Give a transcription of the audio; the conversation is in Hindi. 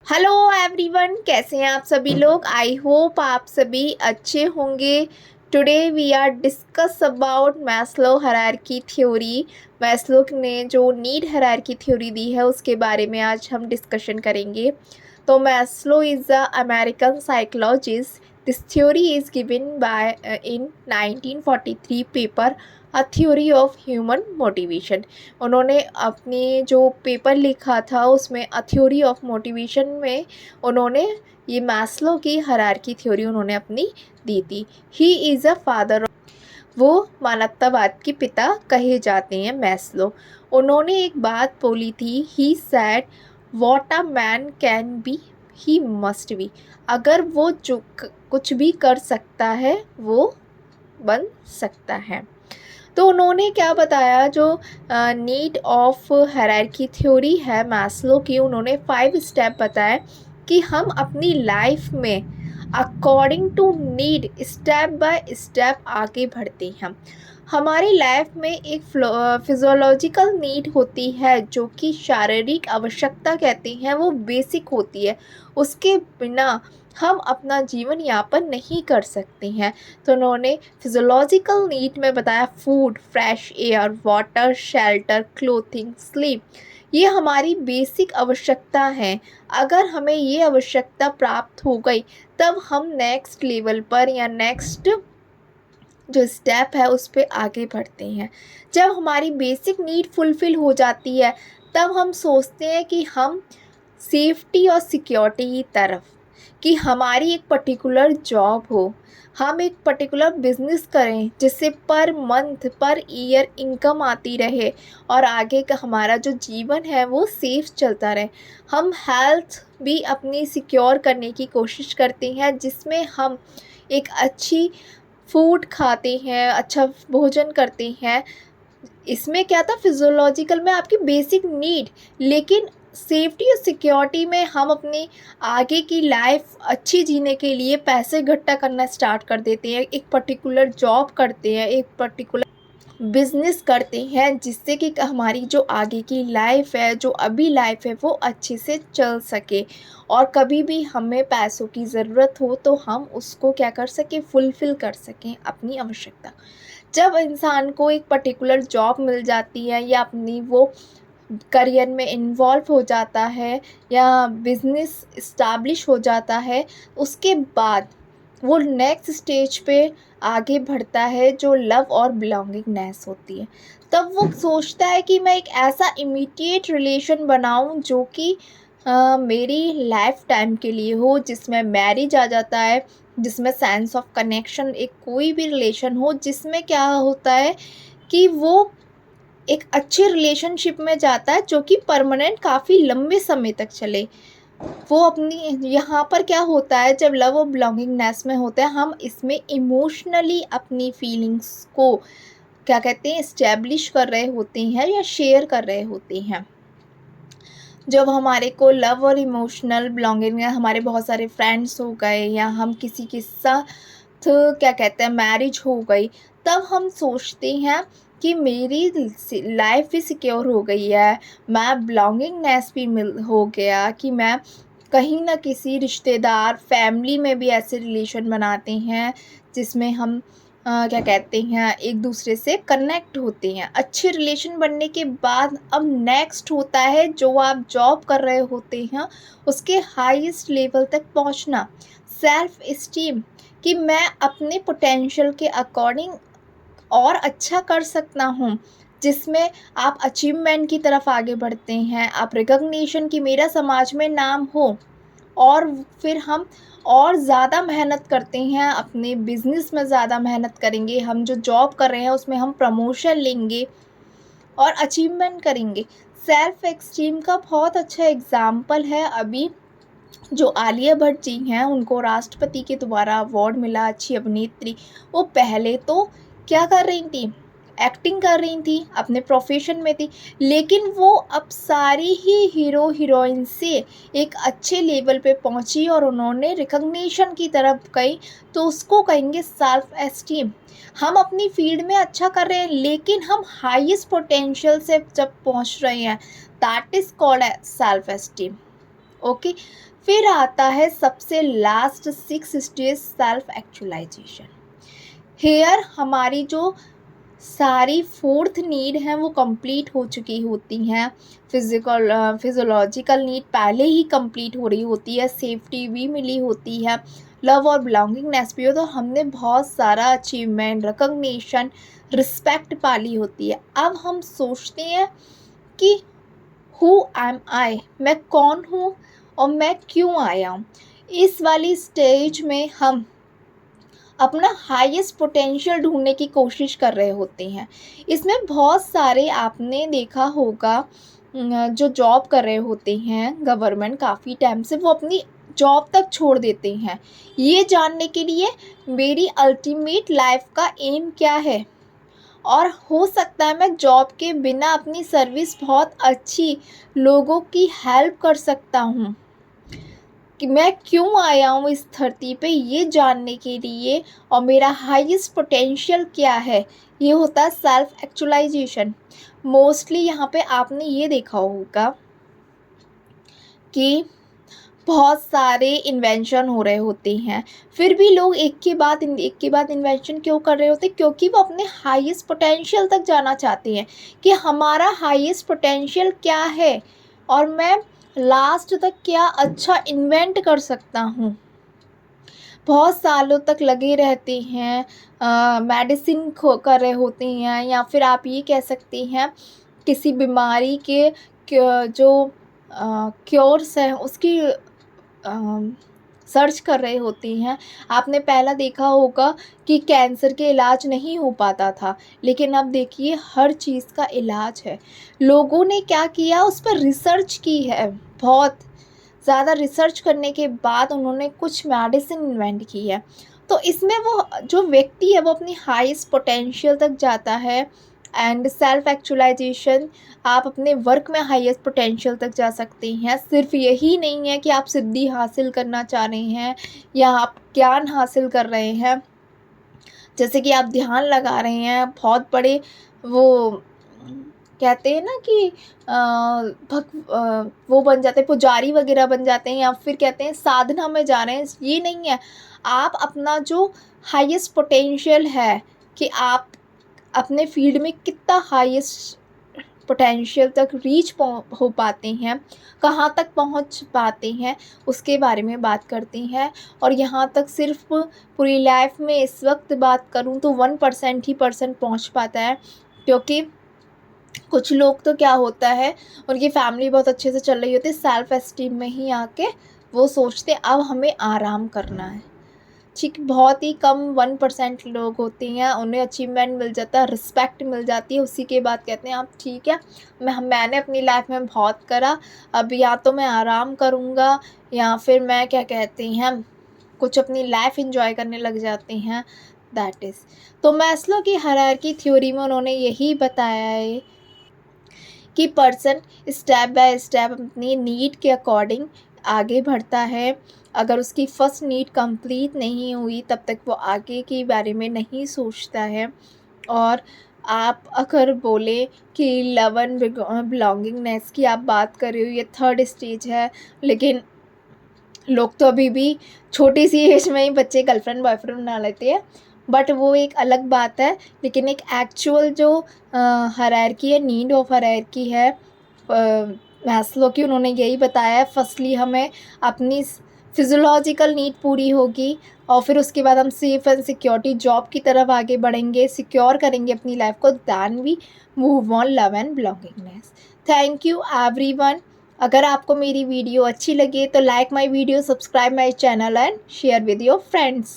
हेलो एवरीवन, कैसे हैं आप सभी लोग। आई होप आप सभी अच्छे होंगे। Today we are discuss about Maslow hierarchy theory. Maslow ने जो नीड हायरार्की थ्योरी दी है उसके बारे में आज हम डिस्कशन करेंगे। तो Maslow is a American psychologist. This theory is given by in 1943 paper a theory of human motivation. उन्होंने अपने जो पेपर लिखा था उसमें अ थ्योरी ऑफ मोटिवेशन में उन्होंने ये मैस्लो की हायरार्की थ्योरी उन्होंने अपनी दी थी। ही इज़ अ फादर, वो मानवतावाद के पिता कहे जाते हैं मैस्लो। उन्होंने एक बात बोली थी, he said what a man can be he must be. अगर वो जो कुछ भी कर सकता है वो बन सकता है। तो उन्होंने क्या बताया, जो नीड ऑफ हायरार्की थ्योरी है मैस्लो की, उन्होंने 5 स्टेप बताए कि हम अपनी लाइफ में according to need step by step आगे बढ़ते हैं। हमारी लाइफ में एक फिज़ोलॉजिकल नीड होती है जो कि शारीरिक आवश्यकता कहते हैं, वो बेसिक होती है। उसके बिना हम अपना जीवन यापन नहीं कर सकते हैं। तो उन्होंने फिज़ोलॉजिकल नीड में बताया food, fresh air, water, shelter, clothing, sleep. ये हमारी बेसिक आवश्यकता है। अगर हमें ये आवश्यकता प्राप्त हो गई तब हम नेक्स्ट लेवल पर या नेक्स्ट जो स्टेप है उस पे आगे बढ़ते हैं। जब हमारी बेसिक नीड फुलफ़िल हो जाती है तब हम सोचते हैं कि हम सेफ्टी और सिक्योरिटी की तरफ, कि हमारी एक पर्टिकुलर जॉब हो, हम एक पर्टिकुलर बिजनेस करें जिससे per month per year income आती रहे और आगे का हमारा जो जीवन है वो सेफ चलता रहे। हम हेल्थ भी अपनी सिक्योर करने की कोशिश करते हैं जिसमें हम एक अच्छी फूड खाते हैं, अच्छा भोजन करते हैं। इसमें क्या था, फिज़ोलॉजिकल में आपकी बेसिक नीड, लेकिन सेफ्टी और सिक्योरिटी में हम अपनी आगे की लाइफ अच्छी जीने के लिए पैसे इकट्ठा करना स्टार्ट कर देते हैं, एक पर्टिकुलर जॉब करते हैं, एक पर्टिकुलर बिजनेस करते हैं जिससे कि हमारी जो आगे की लाइफ है, जो अभी लाइफ है, वो अच्छे से चल सके और कभी भी हमें पैसों की ज़रूरत हो तो हम उसको क्या कर सकें, फुलफ़िल कर सकें अपनी आवश्यकता। जब इंसान को एक पर्टिकुलर जॉब मिल जाती है या अपनी वो करियर में इन्वॉल्व हो जाता है या बिज़नेस इस्टैब्लिश हो जाता है, उसके बाद वो नेक्स्ट स्टेज पे आगे बढ़ता है जो लव और बिलोंगिंगनेस होती है। तब वो सोचता है कि मैं एक ऐसा इमीडिएट रिलेशन बनाऊं जो कि मेरी लाइफ टाइम के लिए हो, जिसमें मैरिज आ जाता है, जिसमें सेंस ऑफ कनेक्शन, एक कोई भी रिलेशन हो जिसमें क्या होता है कि वो एक अच्छे रिलेशनशिप में जाता है जो कि परमानेंट काफ़ी लंबे समय तक चले। वो अपनी यहाँ पर क्या होता है, जब लव और बिलोंगिंगनेस में होते हैं हम इसमें इमोशनली अपनी फीलिंग्स को क्या कहते हैं, इस्टेब्लिश कर रहे होते हैं या शेयर कर रहे होते हैं। जब हमारे को लव और इमोशनल बिलोंगिंग है, हमारे बहुत सारे फ्रेंड्स हो गए या हम किसी के साथ क्या कहते हैं मैरिज हो गई, तब हम सोचते हैं कि मेरी लाइफ भी सिक्योर हो गई है, मैं बिलोंगिंगनेस भी मिल हो गया कि मैं कहीं ना किसी रिश्तेदार फैमिली में भी ऐसे रिलेशन बनाते हैं जिसमें हम क्या कहते हैं एक दूसरे से कनेक्ट होते हैं। अच्छे रिलेशन बनने के बाद अब नेक्स्ट होता है जो आप जॉब कर रहे होते हैं उसके हाईएस्ट लेवल तक पहुंचना, सेल्फ इस्टीम, कि मैं अपने पोटेंशियल के अकॉर्डिंग और अच्छा कर सकता हूँ, जिसमें आप अचीवमेंट की तरफ आगे बढ़ते हैं, आप रिकॉग्निशन की मेरा समाज में नाम हो। और फिर हम और ज़्यादा मेहनत करते हैं, अपने बिज़नेस में ज़्यादा मेहनत करेंगे, हम जो जॉब कर रहे हैं उसमें हम प्रमोशन लेंगे और अचीवमेंट करेंगे। सेल्फ एस्टीम का बहुत अच्छा एग्ज़ाम्पल है अभी जो आलिया भट्ट जी हैं, उनको राष्ट्रपति के द्वारा अवार्ड मिला अच्छी अभिनेत्री। वो पहले तो क्या कर रही थी, एक्टिंग कर रही थी, अपने प्रोफेशन में थी, लेकिन वो अब सारी ही हीरो हीरोइन से एक अच्छे लेवल पे पहुंची और उन्होंने रिकग्निशन की तरफ गई। तो उसको कहेंगे सेल्फ एस्टीम। हम अपनी फील्ड में अच्छा कर रहे हैं लेकिन हम हाईएस्ट पोटेंशियल से जब पहुंच रहे हैं, that is called self esteem. Okay. फिर आता है सबसे last 6 stage, self actualisation. Here हमारी जो सारी फोर्थ नीड हैं वो कंप्लीट हो चुकी होती हैं। फिजियोलॉजिकल नीड पहले ही कंप्लीट हो रही होती है, सेफ्टी भी मिली होती है, लव और बिलोंगिंगनेस भी हो, तो हमने बहुत सारा अचीवमेंट, रिकॉग्निशन, रिस्पेक्ट पाली होती है। अब हम सोचते हैं कि हु एम आई, मैं कौन हूँ और मैं क्यों आया हूँ। इस वाली स्टेज में हम अपना हाईएस्ट पोटेंशियल ढूंढने की कोशिश कर रहे होते हैं। इसमें बहुत सारे आपने देखा होगा जो जॉब कर रहे होते हैं गवर्नमेंट काफ़ी टाइम से, वो अपनी जॉब तक छोड़ देते हैं ये जानने के लिए मेरी अल्टीमेट लाइफ का एम क्या है, और हो सकता है मैं जॉब के बिना अपनी सर्विस बहुत अच्छी लोगों की हेल्प कर सकता हूँ। कि मैं क्यों आया हूँ इस धरती पे ये जानने के लिए, और मेरा हाईएस्ट पोटेंशियल क्या है, ये होता है सेल्फ एक्चुअलाइजेशन। मोस्टली यहाँ पे आपने ये देखा होगा कि बहुत सारे इन्वेंशन हो रहे होते हैं, फिर भी लोग एक के बाद इन्वेंशन क्यों कर रहे होते हैं, क्योंकि वो अपने हाईएस्ट पोटेंशियल तक जाना चाहते हैं कि हमारा हाईएस्ट पोटेंशियल क्या है और मैं लास्ट तक क्या अच्छा इन्वेंट कर सकता हूँ। बहुत सालों तक लगे रहते हैं, मेडिसिन कर रहे होते हैं, या फिर आप ये कह सकते हैं किसी बीमारी के जो क्योर्स हैं उसकी सर्च कर रहे होती हैं। आपने पहला देखा होगा कि कैंसर के इलाज नहीं हो पाता था, लेकिन अब देखिए हर चीज़ का इलाज है। लोगों ने क्या किया, उस पर रिसर्च की है, बहुत ज़्यादा रिसर्च करने के बाद उन्होंने कुछ मेडिसिन इन्वेंट की है। तो इसमें वो जो व्यक्ति है वो अपनी हाईएस्ट पोटेंशियल तक जाता है। एंड सेल्फ एक्चुअलाइजेशन, आप अपने वर्क में हाईएस्ट पोटेंशियल तक जा सकते हैं। सिर्फ यही नहीं है कि आप सिद्धि हासिल करना चाह रहे हैं या आप ज्ञान हासिल कर रहे हैं, जैसे कि आप ध्यान लगा रहे हैं, बहुत बड़े वो कहते हैं ना कि वो बन जाते हैं, पुजारी वगैरह बन जाते हैं, या फिर कहते हैं साधना में जा रहे हैं, ये नहीं है। आप अपना जो हाईएस्ट पोटेंशियल है कि आप अपने फील्ड में कितना हाईएस्ट पोटेंशियल तक रीच हो पाते हैं, कहाँ तक पहुँच पाते हैं, उसके बारे में बात करते हैं। और यहाँ तक सिर्फ पूरी लाइफ में इस वक्त बात करूँ तो 1% ही पहुँच पाता है, क्योंकि कुछ लोग तो क्या होता है उनकी फैमिली बहुत अच्छे से चल रही होती है, सेल्फ एस्टीम में ही आके वो सोचते अब हमें आराम करना है। ठीक, बहुत ही कम 1% लोग होते हैं, उन्हें अचीवमेंट मिल जाता है, रिस्पेक्ट मिल जाती है, उसी के बाद कहते हैं आप ठीक है मैंने अपनी लाइफ में बहुत करा, अब या तो मैं आराम करूँगा या फिर मैं क्या कहते हैं कुछ अपनी लाइफ एंजॉय करने लग जाते हैं। दैट इज़, तो मैस्लो की हायरार्की थ्योरी में उन्होंने यही बताया है कि पर्सन स्टेप बाय स्टेप अपनी नीड के अकॉर्डिंग आगे बढ़ता है। अगर उसकी फ़र्स्ट नीड कंप्लीट नहीं हुई तब तक वो आगे के बारे में नहीं सोचता है। और आप अगर बोले कि लव एंड बिलोंगिंगनेस की आप बात कर रहे हो, ये थर्ड स्टेज है, लेकिन लोग तो अभी भी छोटी सी एज में ही बच्चे गर्लफ्रेंड बॉयफ्रेंड बना लेते हैं, बट वो एक अलग बात है। लेकिन एक एक्चुअल जो हायरार्की है, नीड ऑफ हायरार्की है मैस्लो की, उन्होंने यही बताया है फर्स्टली हमें अपनी फिजियोलॉजिकल नीड पूरी होगी, और फिर उसके बाद हम सेफ एंड सिक्योरिटी जॉब की तरफ आगे बढ़ेंगे, सिक्योर करेंगे अपनी लाइफ को, then we move on love and belongingness. Thank you everyone. अगर आपको मेरी वीडियो अच्छी लगे तो like my video, subscribe my channel and share with your friends.